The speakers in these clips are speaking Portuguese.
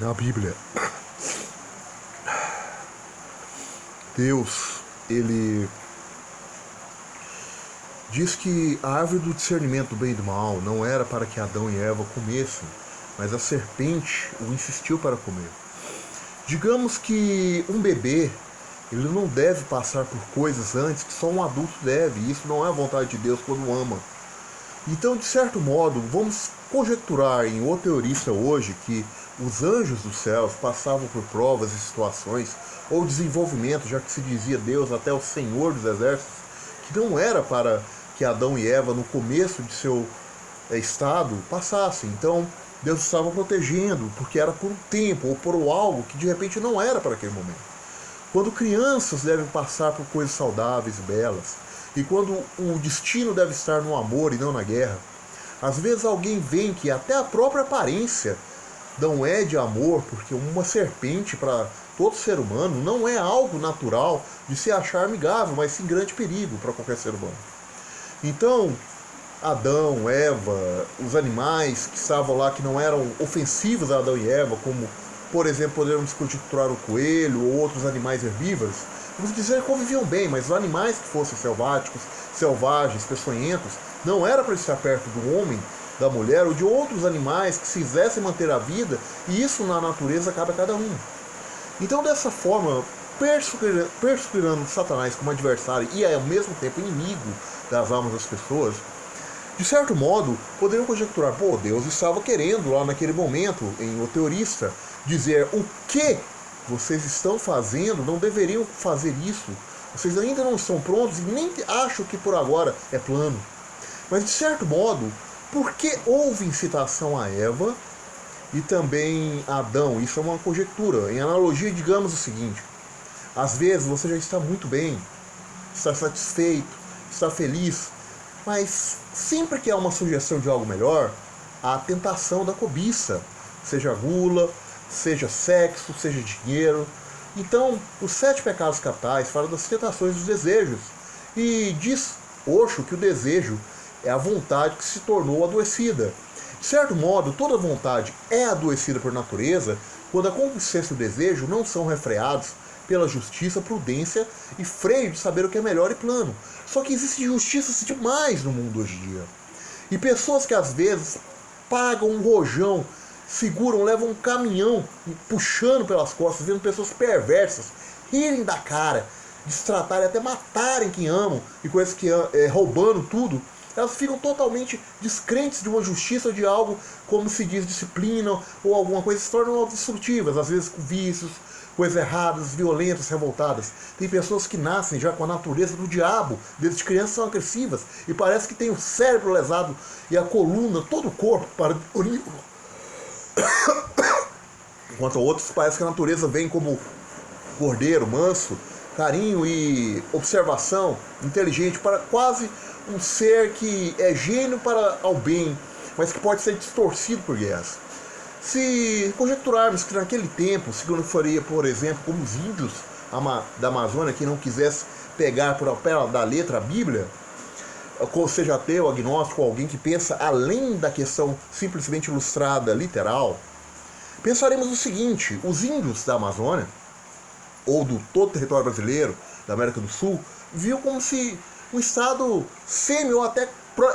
Na Bíblia, Deus, ele diz que a árvore do discernimento do bem e do mal não era para que Adão e Eva comessem, mas a serpente o insistiu para comer. Digamos que um bebê, ele não deve passar por coisas antes que só um adulto deve, e isso não é a vontade de Deus quando ama. Então, de certo modo, vamos conjecturar em O Teorista hoje que os anjos dos céus passavam por provas e situações, ou desenvolvimento, já que se dizia Deus até o Senhor dos Exércitos, que não era para que Adão e Eva, no começo de seu estado, passassem. Então, Deus estava protegendo, porque era por um tempo, ou por algo que de repente não era para aquele momento. Quando crianças devem passar por coisas saudáveis e belas, e quando o destino deve estar no amor e não na guerra, às vezes alguém vê que até a própria aparência não é de amor, porque uma serpente para todo ser humano não é algo natural de se achar amigável, mas sim grande perigo para qualquer ser humano. Então, Adão, Eva, os animais que estavam lá que não eram ofensivos a Adão e Eva, como, por exemplo, podemos conjecturar o coelho ou outros animais herbívoros, vamos dizer que conviviam bem, mas os animais que fossem selváticos, selvagens, peçonhentos, não era para estar perto do homem, da mulher ou de outros animais que se quisessem manter a vida, e isso na natureza cabe a cada um. Então, dessa forma, perspirando Satanás como adversário e ao mesmo tempo inimigo das almas das pessoas, de certo modo, poderiam conjecturar, Deus estava querendo lá naquele momento, em O Teorista, dizer o que vocês estão fazendo, não deveriam fazer isso. Vocês ainda não estão prontos e nem acham que por agora é plano. Mas de certo modo, por que houve incitação a Eva e também a Adão? Isso é uma conjectura. Em analogia, digamos o seguinte: às vezes você já está muito bem, está satisfeito, está feliz, mas sempre que há uma sugestão de algo melhor, há a tentação da cobiça, seja gula, seja sexo, seja dinheiro. Então, os 7 pecados capitais falam das tentações dos desejos. E diz Osho que o desejo é a vontade que se tornou adoecida. De certo modo, toda vontade é adoecida por natureza quando a concupiscência e o desejo não são refreados pela justiça, prudência e freio de saber o que é melhor e plano. Só que existe injustiças demais no mundo hoje em dia. E pessoas que às vezes pagam um rojão, seguram, levam um caminhão puxando pelas costas, vendo pessoas perversas rirem da cara, destratarem, até matarem quem amam, e coisas que roubando tudo, elas ficam totalmente descrentes de uma justiça, de algo, como se diz, disciplina ou alguma coisa, se tornam destrutivas, às vezes com vícios, coisas erradas, violentas, revoltadas. Tem pessoas que nascem já com a natureza do diabo, desde crianças são agressivas, e parece que tem o cérebro lesado e a coluna, todo o corpo para enquanto outros parece que a natureza vem como cordeiro, manso, carinho e observação, inteligente, para quase um ser que é gênio para ao bem, mas que pode ser distorcido por guerras. Se conjecturarmos que naquele tempo, segundo faria, por exemplo, como os índios da Amazônia que não quisessem pegar por ao pé da letra a Bíblia, ou seja ateu, agnóstico, alguém que pensa além da questão simplesmente ilustrada, literal, pensaremos o seguinte: os índios da Amazônia, ou do todo o território brasileiro, da América do Sul, viam como se um estado semi ou até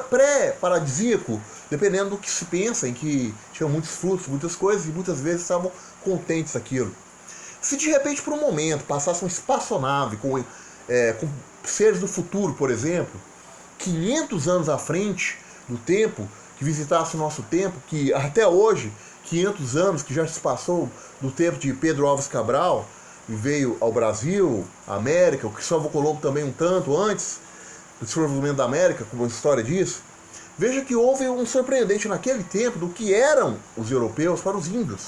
pré-paradisíaco, dependendo do que se pensa, em que tinham muitos frutos, muitas coisas, e muitas vezes estavam contentes aquilo. Se de repente, por um momento, passasse uma espaçonave com seres do futuro, por exemplo, 500 anos à frente do tempo, que visitasse o nosso tempo, que até hoje, 500 anos que já se passou do tempo de Pedro Álvares Cabral, e veio ao Brasil, à América, o Cristóvão Colombo também um tanto antes do desenvolvimento da América, como a história diz, veja que houve um surpreendente naquele tempo do que eram os europeus para os índios.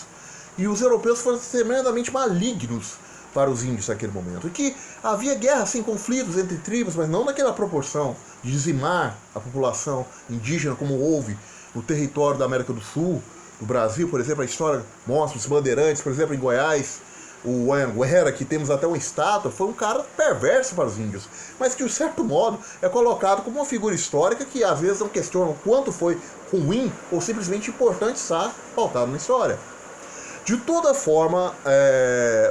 E os europeus foram tremendamente malignos para os índios naquele momento. E que havia guerras, sim, conflitos entre tribos, mas não naquela proporção de dizimar a população indígena como houve no território da América do Sul, do Brasil, por exemplo, a história mostra os bandeirantes, por exemplo, em Goiás, o Anhanguera, que temos até uma estátua, foi um cara perverso para os índios, mas que de certo modo é colocado como uma figura histórica que às vezes não questiona o quanto foi ruim ou simplesmente importante estar pautado na história. De toda forma,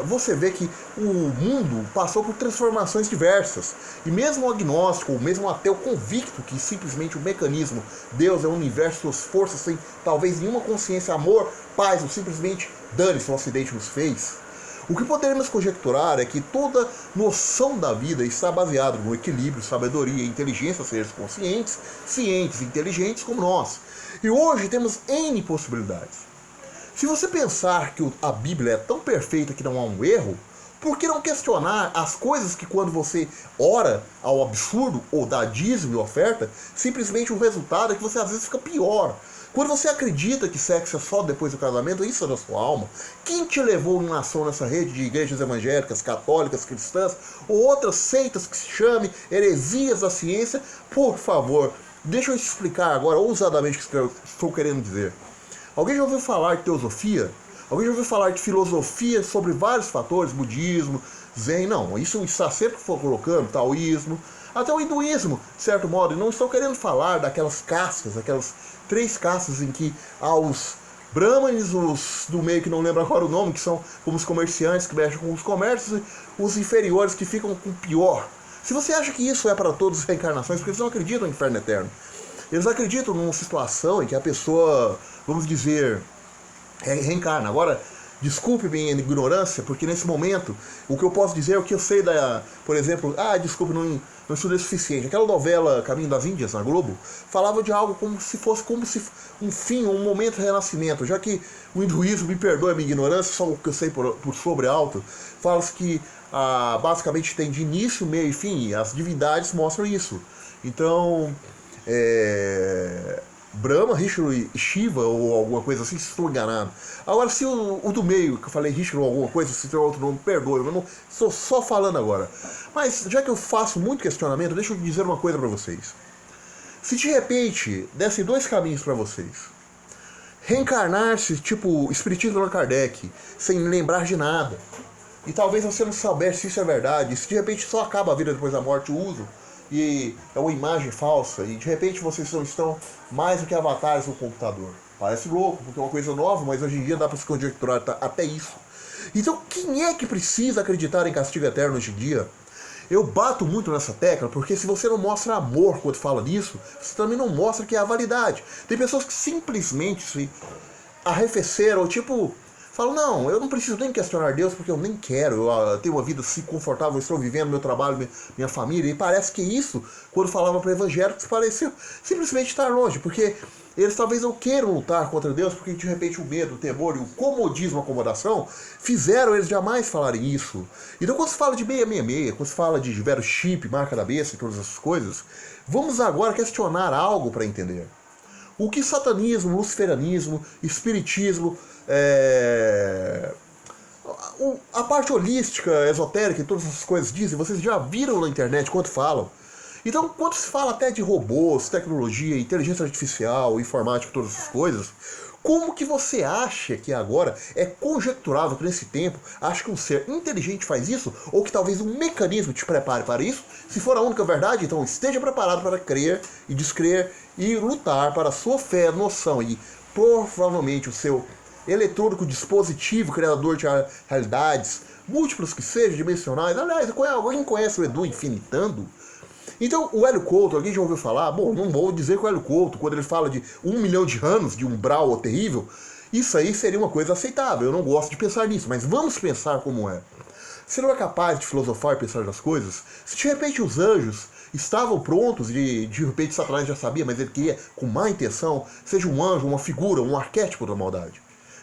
você vê que o mundo passou por transformações diversas. E mesmo o agnóstico, ou mesmo o ateu convicto que simplesmente o mecanismo, Deus é o universo, suas forças, sem talvez nenhuma consciência, amor, paz, ou simplesmente dane-se, o Ocidente nos fez. O que poderemos conjecturar é que toda noção da vida está baseada no equilíbrio, sabedoria e inteligência, seres conscientes, cientes e inteligentes como nós. E hoje temos N possibilidades. Se você pensar que a Bíblia é tão perfeita que não há um erro, por que não questionar as coisas que quando você ora ao absurdo ou dá dízimo e oferta, simplesmente o resultado é que você às vezes fica pior. Quando você acredita que sexo é só depois do casamento, isso é da sua alma. Quem te levou em ação nessa rede de igrejas evangélicas, católicas, cristãs ou outras seitas que se chame heresias da ciência? Por favor, deixa eu explicar agora ousadamente o que eu estou querendo dizer. Alguém já ouviu falar de teosofia? Alguém já ouviu falar de filosofia sobre vários fatores? Budismo, zen? Não, isso está sempre colocando, taoísmo, até o hinduísmo, de certo modo. E não estou querendo falar daquelas castas, aquelas 3 castas em que há os brahmanes, os do meio que não lembro agora o nome, que são como os comerciantes que mexem com os comércios, e os inferiores que ficam com o pior. Se você acha que isso é para todas as reencarnações, porque eles não acreditam em inferno eterno. Eles acreditam numa situação em que a pessoa, vamos dizer, reencarna. Agora, desculpe minha ignorância, porque nesse momento, o que eu posso dizer é o que eu sei por exemplo, desculpe, não estudei o suficiente. Aquela novela Caminho das Índias, na Globo, falava de algo como se um fim, um momento de renascimento. Já que o hinduísmo, me perdoe a minha ignorância, só o que eu sei por sobre alto, fala-se que basicamente tem de início, meio e fim, e as divindades mostram isso. Então, Brahma, Vishnu e Shiva ou alguma coisa assim, se estou enganado. Agora, se o do meio, que eu falei Vishnu ou alguma coisa, se tem outro nome, perdoe, eu não estou só falando agora. Mas, já que eu faço muito questionamento, deixa eu dizer uma coisa para vocês. Se de repente dessem 2 caminhos para vocês, reencarnar-se, tipo Espiritismo de Allan Kardec, sem lembrar de nada, e talvez você não soubesse se isso é verdade, se de repente só acaba a vida depois da morte, o uso, e é uma imagem falsa, e de repente vocês estão mais do que avatares no computador. Parece louco, porque é uma coisa nova, mas hoje em dia dá para se conjecturar até isso. Então quem é que precisa acreditar em castigo eterno hoje em dia? Eu bato muito nessa tecla, porque se você não mostra amor quando fala nisso, você também não mostra que é a validade. Tem pessoas que simplesmente se arrefeceram, tipo, falam, não, eu não preciso nem questionar Deus porque eu nem quero, eu tenho uma vida assim confortável, estou vivendo meu trabalho, minha família, e parece que isso, quando falava para evangélicos, pareceu simplesmente estar longe, porque eles talvez não queiram lutar contra Deus, porque de repente o medo, o temor e o comodismo, a acomodação, fizeram eles jamais falarem isso. Então quando se fala de 666, quando se fala de Vero Chip, marca da besta e todas essas coisas, vamos agora questionar algo para entender. O que satanismo, luciferianismo, espiritismo, a parte holística, esotérica e todas essas coisas dizem, vocês já viram na internet quanto falam. Então, quando se fala até de robôs, tecnologia, inteligência artificial, informática, todas essas coisas, como que você acha que agora é conjecturável que nesse tempo, acha que um ser inteligente faz isso, ou que talvez um mecanismo te prepare para isso? Se for a única verdade, então esteja preparado para crer e descrer e lutar para a sua fé, noção e provavelmente o seu eletrônico dispositivo, criador de realidades, múltiplos que sejam, dimensionais. Aliás, alguém conhece o Edu Infinitando? Então, o Hélio Couto, alguém já ouviu falar? Bom, não vou dizer que o Hélio Couto, quando ele fala de 1 milhão de anos de umbral terrível, isso aí seria uma coisa aceitável. Eu não gosto de pensar nisso, mas vamos pensar como é. Você não é capaz de filosofar e pensar nas coisas? Se de repente os anjos estavam prontos e de repente Satanás já sabia, mas ele queria com má intenção, seja um anjo, uma figura, um arquétipo da maldade.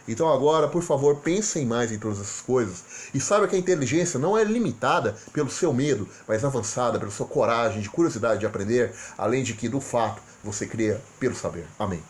Então agora, por favor, pensem mais em todas essas coisas e saiba que a inteligência não é limitada pelo seu medo, mas avançada pela sua coragem, de curiosidade de aprender, além de que, do fato, você cria pelo saber. Amém.